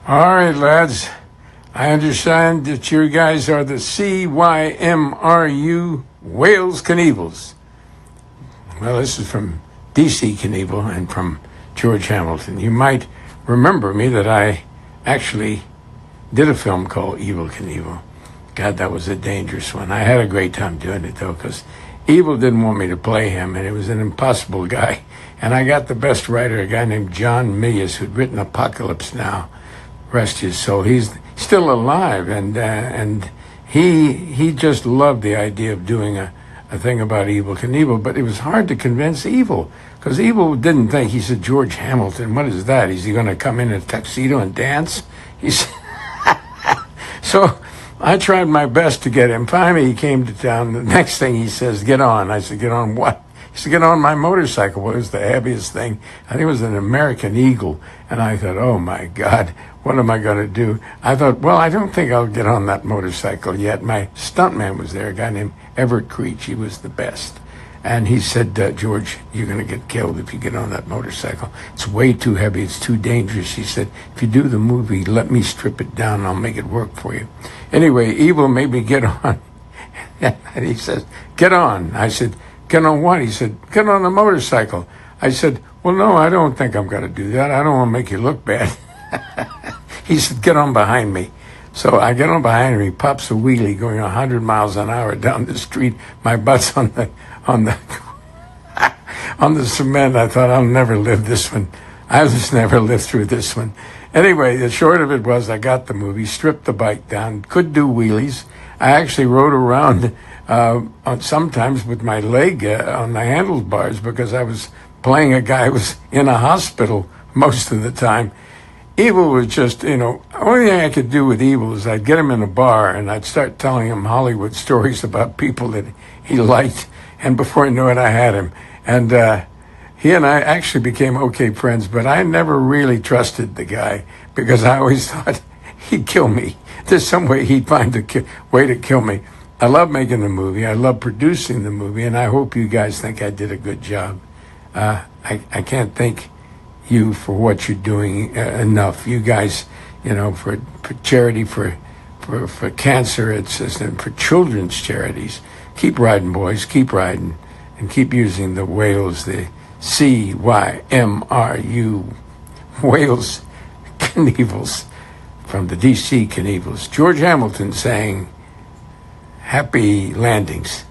All right, lads. I understand that you guys are the CYMRU Wales Knievels. Well, this is from DC Knievel and from George Hamilton. You might remember me that I actually did a film called Evel Knievel. God, that was a dangerous one. I had a great time doing it, though, because Evel didn't want me to play him, and it was an impossible guy. And I got the best writer, a guy named John Milius, who'd written Apocalypse Now. Rest his soul. He's still alive, and he just loved the idea of doing a thing about Evel Knievel, but it was hard to convince Evel, because Evel didn't think. He said, George Hamilton, what is that? Is he going to come in a tuxedo and dance? He said, so I tried my best to get him. Finally, he came to town. The next thing he says, get on. I said, get on what? He said, get on my motorcycle. Well, it was the heaviest thing. I think it was an American Eagle. And I thought, oh, my God, what am I going to do? I thought, well, I don't think I'll get on that motorcycle yet. My stuntman was there, a guy named Everett Creech. He was the best. And he said, George, you're going to get killed if you get on that motorcycle. It's way too heavy. It's too dangerous. He said, if you do the movie, let me strip it down and I'll make it work for you. Anyway, Evel made me get on. And he says, get on. I said, get on what? He said, get on the motorcycle. I said, well, no, I don't think I'm going to do that. I don't want to make you look bad. He said, get on behind me. So I get on behind him. He pops a wheelie going 100 miles an hour down the street. My butt's on the on the cement. I thought, I'll never live this one. I'll just never live through this one. Anyway, the short of it was I got the movie, stripped the bike down, could do wheelies. I actually rode around sometimes with my leg on the handlebars because I was playing a guy who was in a hospital most of the time. Evel was just, only thing I could do with Evel is I'd get him in a bar and I'd start telling him Hollywood stories about people that he liked. And before I knew it, I had him. And he and I actually became okay friends, but I never really trusted the guy because I always thought he'd kill me. There's some way he'd find a way to kill me. I love making the movie. I love producing the movie, and I hope you guys think I did a good job. I can't thank you for what you're doing enough. You guys, for charity, for cancer, it's and for children's charities. Keep riding, boys. Keep riding, and keep using the Wales, the CYMRU Wales Knievels from the DC Knievels. George Hamilton saying, "Happy landings."